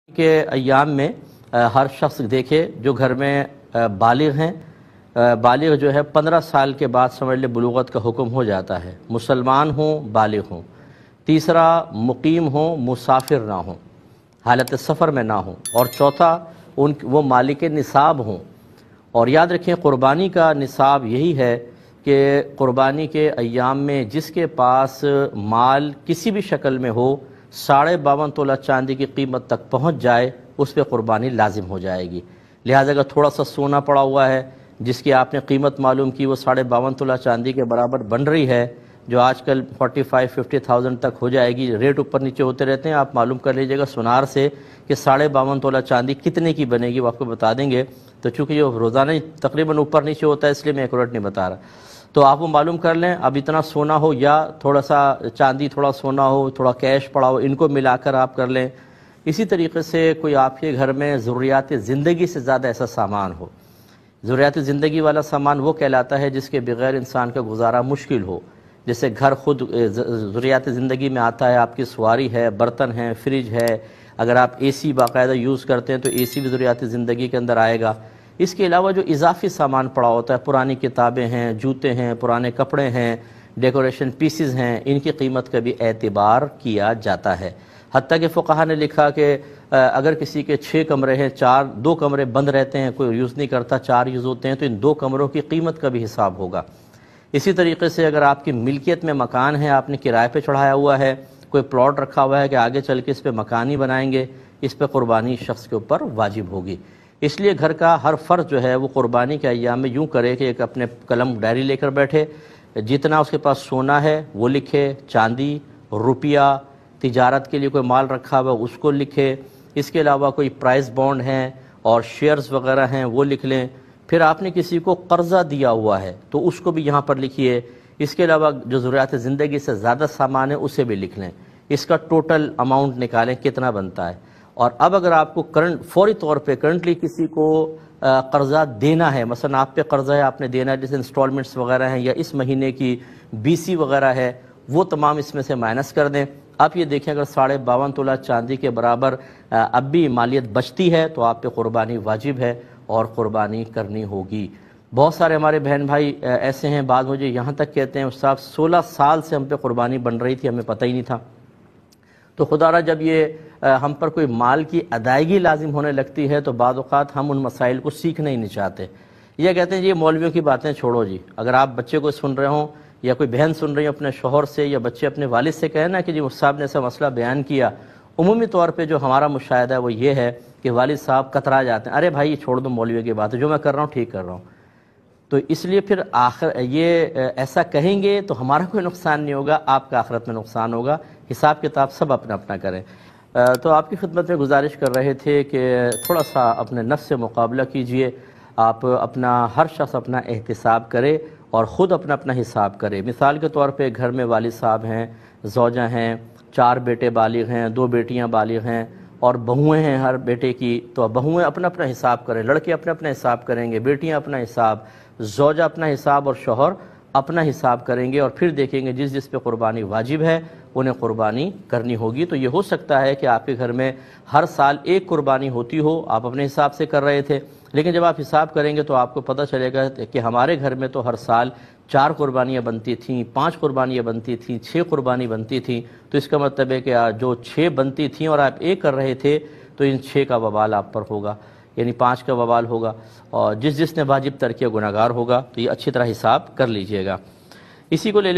کے ایام میں ہر شخص دیکھے جو گھر میں بالغ ہیں، بالغ جو ہے 15 سال کے بعد سمجھ لے بلوغت کا حکم ہو جاتا ہے، مسلمان ہوں بالغ ہوں، تیسرا مقیم ہوں مسافر نہ ہوں، حالت سفر میں نہ ہوں، اور چوتھا وہ مالک نصاب ہوں۔ اور یاد رکھیں قربانی کا نصاب یہی ہے کہ قربانی کے ایام میں جس کے پاس مال کسی بھی شکل میں ہو 52.5 تولہ چاندی کی قیمت تک پہنچ جائے اس پہ قربانی لازم ہو جائے گی۔ لہٰذا اگر تھوڑا سا سونا پڑا ہوا ہے جس کی آپ نے قیمت معلوم کی وہ 52.5 تولہ چاندی کے برابر بن رہی ہے، جو آج کل 45-50,000 تک ہو جائے گی، ریٹ اوپر نیچے ہوتے رہتے ہیں، آپ معلوم کر لیجئے گا سونار سے کہ 52.5 تولہ چاندی کتنے کی بنے گی، وہ آپ کو بتا دیں گے۔ تو چونکہ یہ روزانہ تقریباً اوپر نیچے ہوتا ہے اس لیے میں ایکوریٹ نہیں بتا رہا، تو آپ وہ معلوم کر لیں۔ اب اتنا سونا ہو یا تھوڑا سا چاندی تھوڑا سونا ہو تھوڑا کیش پڑا ہو، ان کو ملا کر آپ کر لیں۔ اسی طریقے سے کوئی آپ کے گھر میں ضروریات زندگی سے زیادہ ایسا سامان ہو، ضروریات زندگی والا سامان وہ کہلاتا ہے جس کے بغیر انسان کا گزارا مشکل ہو، جیسے گھر خود ضروریات زندگی میں آتا ہے، آپ کی سواری ہے، برتن ہیں، فریج ہے، اگر آپ اے سی باقاعدہ یوز کرتے ہیں تو اے سی بھی ضروریات زندگی کے اندر آئے گا۔ اس کے علاوہ جو اضافی سامان پڑا ہوتا ہے، پرانی کتابیں ہیں، جوتے ہیں، پرانے کپڑے ہیں، ڈیکوریشن پیسز ہیں، ان کی قیمت کا بھی اعتبار کیا جاتا ہے۔ حتیٰ کہ فقہا نے لکھا کہ اگر کسی کے 6 کمرے ہیں، 2 کمرے بند رہتے ہیں، کوئی یوز نہیں کرتا، 4 یوز ہوتے ہیں، تو ان 2 کمروں کی قیمت کا بھی حساب ہوگا۔ اسی طریقے سے اگر آپ کی ملکیت میں مکان ہے، آپ نے کرائے پہ چڑھایا ہوا ہے، کوئی پلاٹ رکھا ہوا ہے کہ آگے چل کے اس پہ مکان ہی بنائیں گے، اس پہ قربانی شخص کے اوپر واجب ہوگی۔ اس لیے گھر کا ہر فرد جو ہے وہ قربانی کے ایام میں یوں کرے کہ ایک اپنے قلم ڈائری لے کر بیٹھے، جتنا اس کے پاس سونا ہے وہ لکھے، چاندی، روپیہ، تجارت کے لیے کوئی مال رکھا ہوا اس کو لکھے، اس کے علاوہ کوئی پرائز بانڈ ہیں اور شیئرز وغیرہ ہیں وہ لکھ لیں۔ پھر آپ نے کسی کو قرضہ دیا ہوا ہے تو اس کو بھی یہاں پر لکھیے۔ اس کے علاوہ جو ضروریات زندگی سے زیادہ سامان ہے اسے بھی لکھ لیں، اس کا ٹوٹل اماؤنٹ نکالیں کتنا بنتا ہے۔ اور اب اگر آپ کو فوری طور پہ کرنٹلی کسی کو قرضہ دینا ہے، مثلا آپ پہ قرضہ ہے آپ نے دینا ہے، جیسے انسٹالمنٹس وغیرہ ہیں یا اس مہینے کی BC وغیرہ ہے، وہ تمام اس میں سے مائنس کر دیں۔ آپ یہ دیکھیں اگر 52.5 تولہ چاندی کے برابر اب بھی مالیت بچتی ہے تو آپ پہ قربانی واجب ہے اور قربانی کرنی ہوگی۔ بہت سارے ہمارے بہن بھائی ایسے ہیں، بعض مجھے یہاں تک کہتے ہیں استاد 16 سال سے ہم پہ قربانی بن رہی تھی، ہمیں پتہ ہی نہیں تھا۔ تو خدا را جب یہ ہم پر کوئی مال کی ادائیگی لازم ہونے لگتی ہے تو بعض اوقات ہم ان مسائل کو سیکھنا ہی نہیں چاہتے، یہ کہتے ہیں جی یہ مولویوں کی باتیں چھوڑو جی۔ اگر آپ بچے کو سن رہے ہوں یا کوئی بہن سن رہی ہوں اپنے شوہر سے یا بچے اپنے والد سے کہیں نا کہ جی صاحب نے ایسا مسئلہ بیان کیا، عمومی طور پہ جو ہمارا مشاہدہ ہے وہ یہ ہے کہ والد صاحب کترا جاتے ہیں، ارے بھائی یہ چھوڑ دو مولویوں کی بات ہے، جو میں کر رہا ہوں ٹھیک کر رہا ہوں۔ تو اس لیے پھر یہ ایسا کہیں گے تو ہمارا کوئی نقصان نہیں ہوگا، آپ کا آخرت میں نقصان ہوگا، حساب کتاب سب اپنا اپنا کریں۔ تو آپ کی خدمت میں گزارش کر رہے تھے کہ تھوڑا سا اپنے نفس سے مقابلہ کیجئے، آپ اپنا ہر شخص اپنا احتساب کرے اور خود اپنا اپنا حساب کرے۔ مثال کے طور پہ گھر میں والد صاحب ہیں، زوجہ ہیں، 4 بیٹے بالغ ہیں، 2 بیٹیاں بالغ ہیں اور بہویں ہیں ہر بیٹے کی، تو بہویں اپنا اپنا حساب کریں، لڑکے اپنا اپنا حساب کریں گے، بیٹیاں اپنا حساب، زوجہ اپنا حساب اور شوہر اپنا حساب کریں گے، اور پھر دیکھیں گے جس جس پہ قربانی واجب ہے انہیں قربانی کرنی ہوگی۔ تو یہ ہو سکتا ہے کہ آپ کے گھر میں ہر سال 1 قربانی ہوتی ہو، آپ اپنے حساب سے کر رہے تھے، لیکن جب آپ حساب کریں گے تو آپ کو پتہ چلے گا کہ ہمارے گھر میں تو ہر سال 4 قربانیاں بنتی تھیں، 5 قربانیاں بنتی تھیں، 6 قربانی بنتی تھیں، تو اس کا مطلب ہے کہ جو 6 بنتی تھیں اور آپ 1 کر رہے تھے تو ان 6 کا وبال آپ پر ہوگا، یعنی 5 کا وبال ہوگا، اور جس نے واجب ترک کیا گناہگار ہوگا۔ تو یہ اچھی طرح حساب کر لیجئے گا۔ اسی کو لے